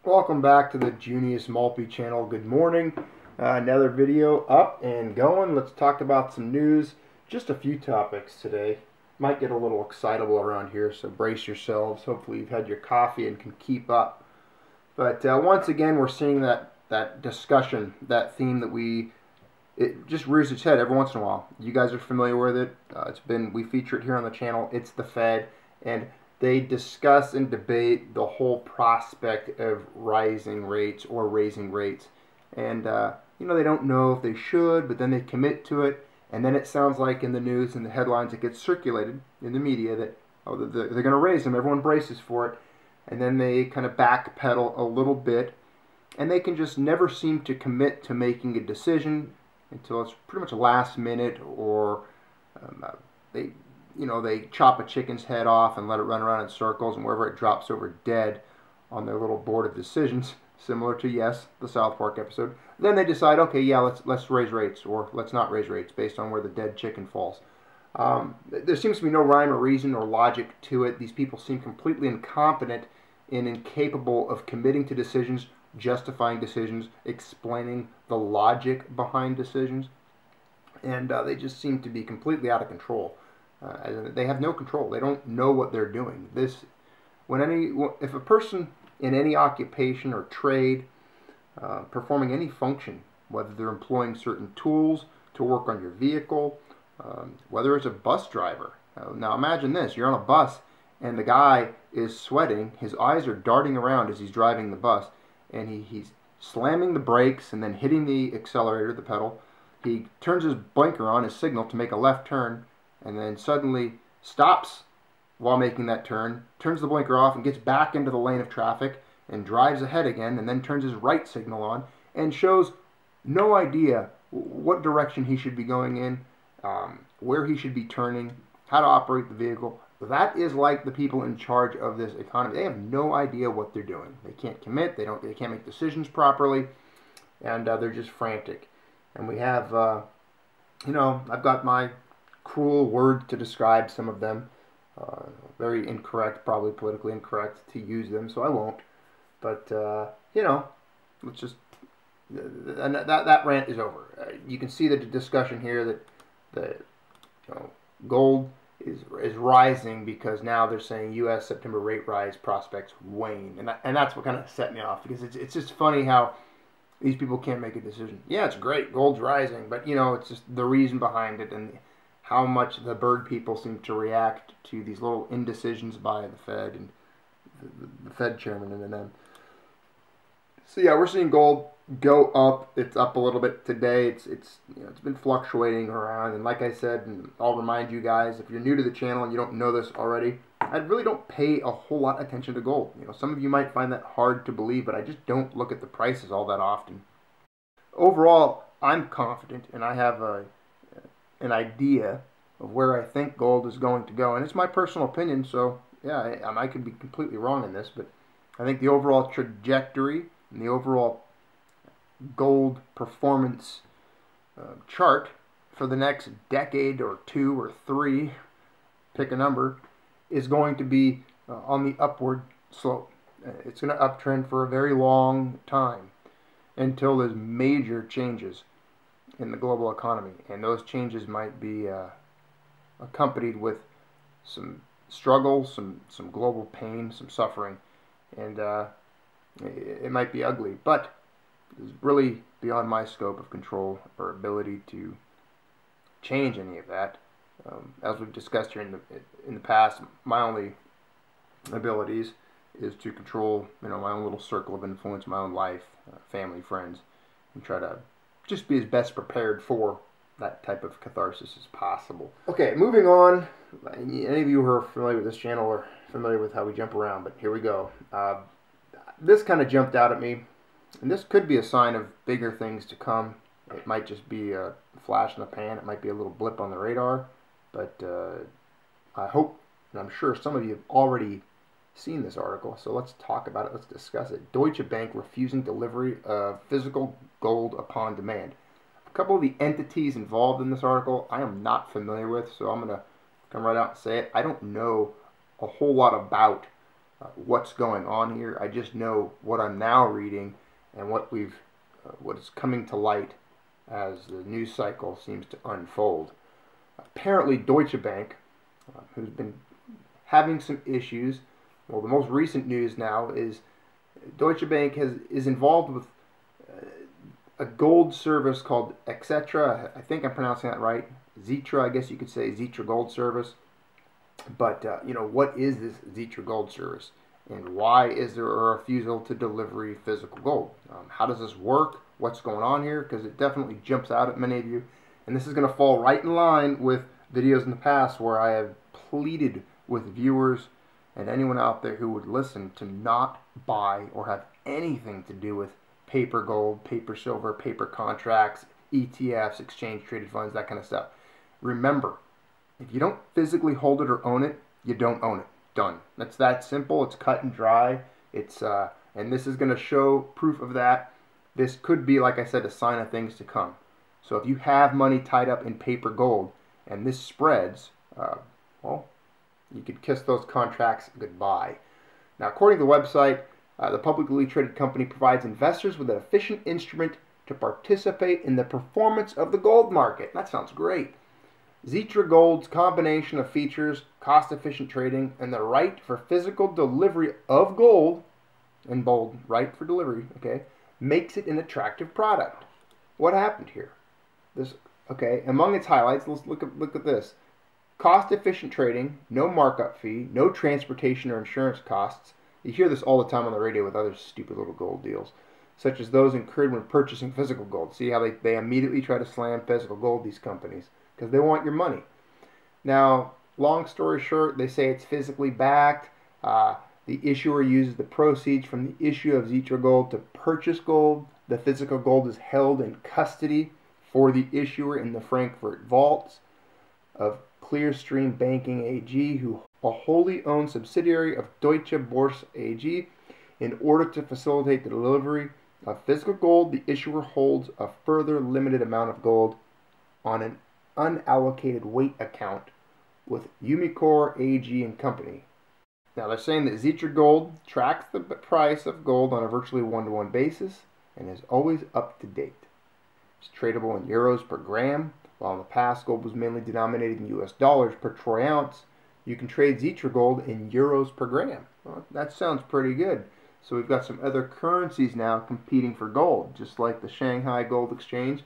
Welcome back to the Junius Malpe channel. Good morning. Another video up and going. Let's talk about some news. Just a few topics today. Might get a little excitable around here, so brace yourselves. Hopefully you've had your coffee and can keep up. But once again, we're seeing that discussion, that theme that it just rears its head every once in a while. You guys are familiar with it. We feature it here on the channel. It's the Fed, and they discuss and debate the whole prospect of rising rates or raising rates. And, they don't know if they should, but then they commit to it. And then it sounds like in the news and the headlines it gets circulated in the media that, oh, they're going to raise them. Everyone braces for it. And then they kind of backpedal a little bit. And they can just never seem to commit to making a decision until it's pretty much last minute, or they chop a chicken's head off and let it run around in circles, and wherever it drops over dead on their little board of decisions, similar to, yes, the South Park episode, then they decide, okay, yeah, let's raise rates, or let's not raise rates based on where the dead chicken falls. There seems to be no rhyme or reason or logic to it. These people seem completely incompetent and incapable of committing to decisions, justifying decisions, explaining the logic behind decisions, and they just seem to be completely out of control. They have no control. They don't know what they're doing. If a person in any occupation or trade, performing any function, whether they're employing certain tools to work on your vehicle, whether it's a bus driver. Now imagine this: you're on a bus and the guy is sweating. His eyes are darting around as he's driving the bus, and he's slamming the brakes and then hitting the accelerator, the pedal. He turns his blinker on, his signal, to make a left turn, and then suddenly stops while making that turn, turns the blinker off and gets back into the lane of traffic and drives ahead again, and then turns his right signal on and shows no idea what direction he should be going in, where he should be turning, how to operate the vehicle. That is like the people in charge of this economy. They have no idea what they're doing. They can't commit. They can't make decisions properly, and they're just frantic. And we have, I've got my cruel word to describe some of them. Very incorrect, probably politically incorrect to use them, so I won't. But, let's just, that rant is over. You can see the discussion here that gold is rising because now they're saying U.S. September rate rise prospects wane. And that's what kind of set me off, because it's just funny how these people can't make a decision. Yeah, it's great, gold's rising, but, it's just the reason behind it and how much the bird people seem to react to these little indecisions by the Fed and the Fed chairman and them. So yeah, we're seeing gold go up. It's up a little bit today. It's been fluctuating around, and like I said, and I'll remind you guys, if you're new to the channel and you don't know this already, I really don't pay a whole lot of attention to gold. Some of you might find that hard to believe, but I just don't look at the prices all that often. Overall, I'm confident, and I have an idea of where I think gold is going to go, and it's my personal opinion, so yeah, I could be completely wrong in this, but I think the overall trajectory and the overall gold performance chart for the next decade or 2 or 3, pick a number, is going to be on the upward slope. It's going to uptrend for a very long time until there's major changes in the global economy, and those changes might be accompanied with some struggle, some global pain, some suffering, and it might be ugly, but it's really beyond my scope of control or ability to change any of that. As we've discussed here in the past, my only abilities is to control my own little circle of influence, my own life, family, friends, and try to just be as best prepared for that type of catharsis as possible. Okay, moving on. Any of you who are familiar with this channel are familiar with how we jump around, but here we go. This kind of jumped out at me, and this could be a sign of bigger things to come. It might just be a flash in the pan. It might be a little blip on the radar, but I hope, and I'm sure some of you have already seen this article, so let's talk about it. Let's discuss it. Deutsche Bank refusing delivery of physical gold upon demand. A couple of the entities involved in this article I am not familiar with, so I'm going to come right out and say it. I don't know a whole lot about what's going on here. I just know what I'm now reading and what is coming to light as the news cycle seems to unfold. Apparently, Deutsche Bank, who's been having some issues. Well, the most recent news now is Deutsche Bank is involved with a gold service called Etc. I think I'm pronouncing that right. Zitra, I guess you could say Zitra Gold Service. But, what is this Zitra Gold Service? And why is there a refusal to deliver physical gold? How does this work? What's going on here? Because it definitely jumps out at many of you. And this is going to fall right in line with videos in the past where I have pleaded with viewers and anyone out there who would listen to not buy or have anything to do with paper gold, paper silver, paper contracts, ETFs, exchange traded funds, that kind of stuff. Remember, if you don't physically hold it or own it, you don't own it. Done. That's that simple. It's cut and dry. And this is going to show proof of that. This could be, like I said, a sign of things to come. So if you have money tied up in paper gold and this spreads, well, you could kiss those contracts goodbye. Now, according to the website, the publicly traded company provides investors with an efficient instrument to participate in the performance of the gold market. That sounds great. Zitra Gold's combination of features, cost-efficient trading, and the right for physical delivery of gold, in bold, right for delivery, okay, makes it an attractive product. What happened here? Among its highlights, let's look at this. Cost-efficient trading, no markup fee, no transportation or insurance costs. You hear this all the time on the radio with other stupid little gold deals, such as those incurred when purchasing physical gold. See how they immediately try to slam physical gold, these companies, because they want your money. Now, long story short, they say it's physically backed. The issuer uses the proceeds from the issue of Zitra Gold to purchase gold. The physical gold is held in custody for the issuer in the Frankfurt vaults of Clearstream Banking AG, who a wholly owned subsidiary of Deutsche Börse AG. In order to facilitate the delivery of physical gold, the issuer holds a further limited amount of gold on an unallocated weight account with Umicore AG and Company. Now they're saying that Zitra Gold tracks the price of gold on a virtually one-to-one basis and is always up to date. It's tradable in euros per gram. While in the past gold was mainly denominated in US dollars per troy ounce, you can trade Zitra Gold in euros per gram. Well, that sounds pretty good. So we've got some other currencies now competing for gold, just like the Shanghai Gold Exchange.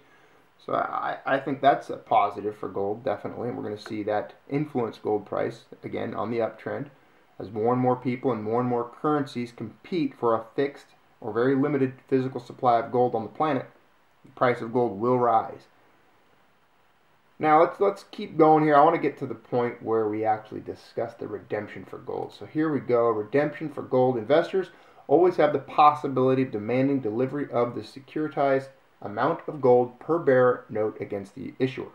So I think that's a positive for gold, definitely. And we're going to see that influence gold price, again, on the uptrend, as more and more people and more currencies compete for a fixed or very limited physical supply of gold on the planet. The price of gold will rise. Now let's keep going here. I want to get to the point where we actually discuss the redemption for gold. So here we go. Redemption for gold. Investors always have the possibility of demanding delivery of the securitized amount of gold per bearer note against the issuer.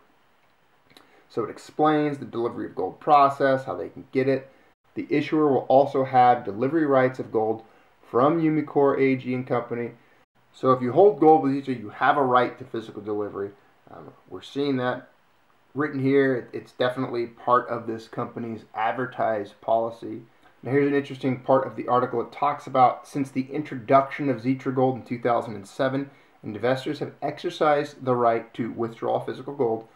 So it explains the delivery of gold process, how they can get it. The issuer will also have delivery rights of gold from Umicore AG and Company. So if you hold gold with Zitra, you have a right to physical delivery. We're seeing that written here. It's definitely part of this company's advertised policy. Now here's an interesting part of the article. It talks about since the introduction of Zitra Gold in 2007, investors have exercised the right to withdraw physical gold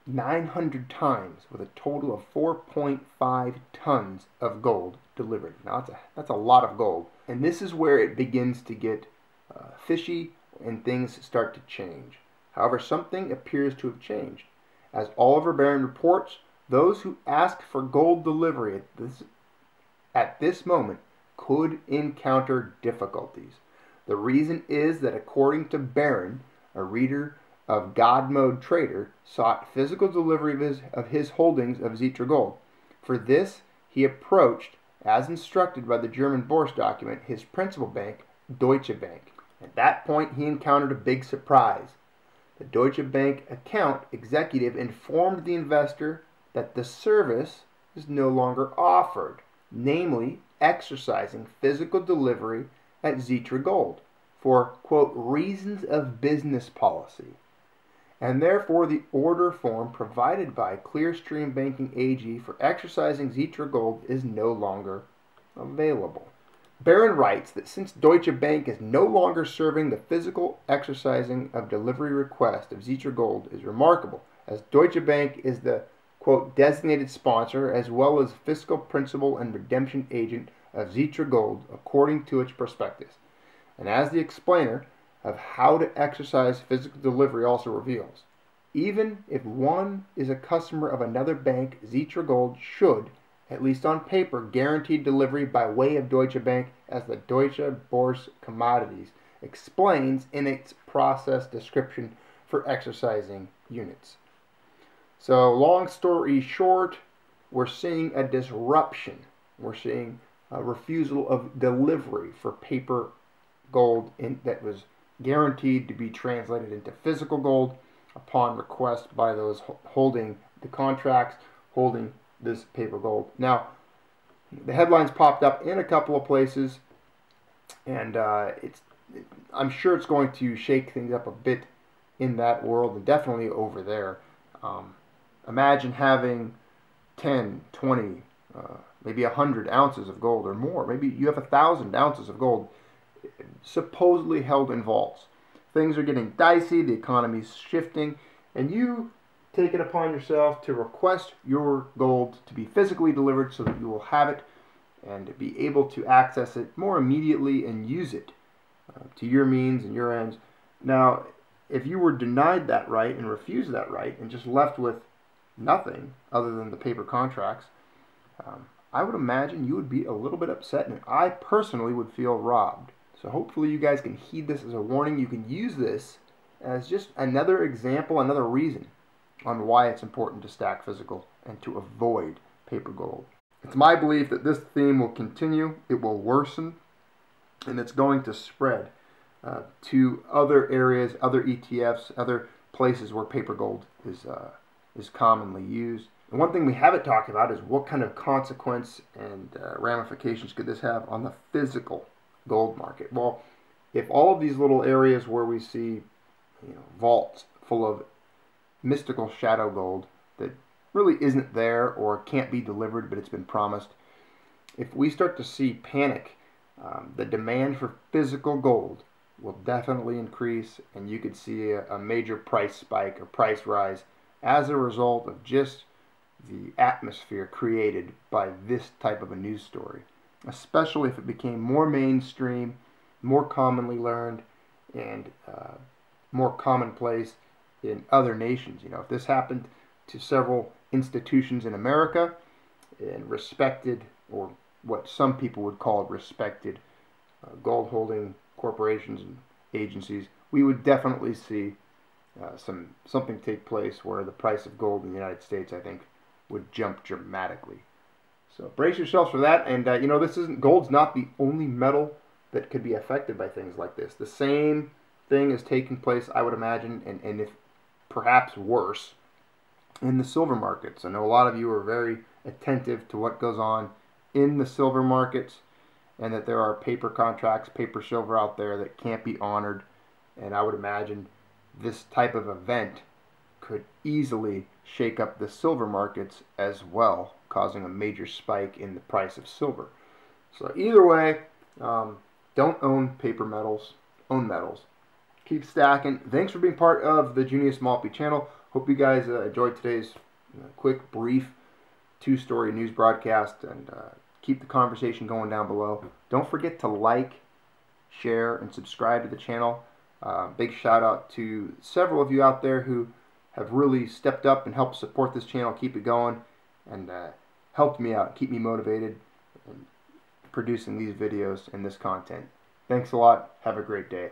900 times with a total of 4.5 tons of gold delivered. Now that's a lot of gold. And this is where it begins to get fishy and things start to change. However, something appears to have changed. As Oliver Barron reports, those who ask for gold delivery at this moment could encounter difficulties. The reason is that according to Barron, a reader of God Mode Trader sought physical delivery of his holdings of Zitra Gold. For this, he approached, as instructed by the German Börse document, his principal bank, Deutsche Bank. At that point, he encountered a big surprise. The Deutsche Bank account executive informed the investor that the service is no longer offered, namely exercising physical delivery at Deutsche Gold for, quote, reasons of business policy. And therefore the order form provided by Clearstream Banking AG for exercising Deutsche Gold is no longer available. Barron writes that since Deutsche Bank is no longer serving the physical exercising of delivery request of Deutsche Gold is remarkable, as Deutsche Bank is the, quote, designated sponsor as well as fiscal principal and redemption agent of Deutsche Gold according to its prospectus, and as the explainer of how to exercise physical delivery also reveals. Even if one is a customer of another bank, Deutsche Gold should, at least on paper, guarantee delivery by way of Deutsche Bank, as the Deutsche Börse Commodities explains in its process description for exercising units. So long story short, we're seeing a disruption. We're seeing a refusal of delivery for paper gold that was guaranteed to be translated into physical gold upon request by those holding the contracts, holding this paper gold. Now, the headlines popped up in a couple of places, and I'm sure it's going to shake things up a bit in that world, and definitely over there. Imagine having 10, 20, maybe 100 ounces of gold or more. Maybe you have 1,000 ounces of gold supposedly held in vaults. Things are getting dicey, the economy's shifting, and you take it upon yourself to request your gold to be physically delivered so that you will have it and be able to access it more immediately and use it to your means and your ends. Now, if you were denied that right and refused that right and just left with nothing other than the paper contracts, I would imagine you would be a little bit upset, and I personally would feel robbed. So hopefully you guys can heed this as a warning. You can use this as just another example, another reason on why it's important to stack physical and to avoid paper gold. It's my belief that this theme will continue, it will worsen, and it's going to spread to other areas, other ETFs, other places where paper gold is commonly used. And one thing we haven't talked about is what kind of consequence and ramifications could this have on the physical gold market. Well, if all of these little areas where we see, vaults full of mystical shadow gold that really isn't there or can't be delivered but it's been promised, if we start to see panic, the demand for physical gold will definitely increase, and you could see a major price spike or price rise as a result of just the atmosphere created by this type of a news story, especially if it became more mainstream, more commonly learned, and more commonplace in other nations. If this happened to several institutions in America and respected, or what some people would call respected, gold holding corporations and agencies, we would definitely see something take place where the price of gold in the United States, I think, would jump dramatically. So brace yourselves for that. And gold's not the only metal that could be affected by things like this. The same thing is taking place, I would imagine, and if perhaps worse, in the silver markets. I know a lot of you are very attentive to what goes on in the silver markets, and that there are paper contracts, paper silver out there that can't be honored. And I would imagine this type of event could easily shake up the silver markets as well, causing a major spike in the price of silver. So either way, don't own paper metals, own metals. Keep stacking. Thanks for being part of the Junius Maltby channel. Hope you guys enjoyed today's quick, brief, two-story news broadcast, and keep the conversation going down below. Don't forget to like, share, and subscribe to the channel. Big shout out to several of you out there who have really stepped up and helped support this channel, keep it going, and helped me out, keep me motivated in producing these videos and this content. Thanks a lot. Have a great day.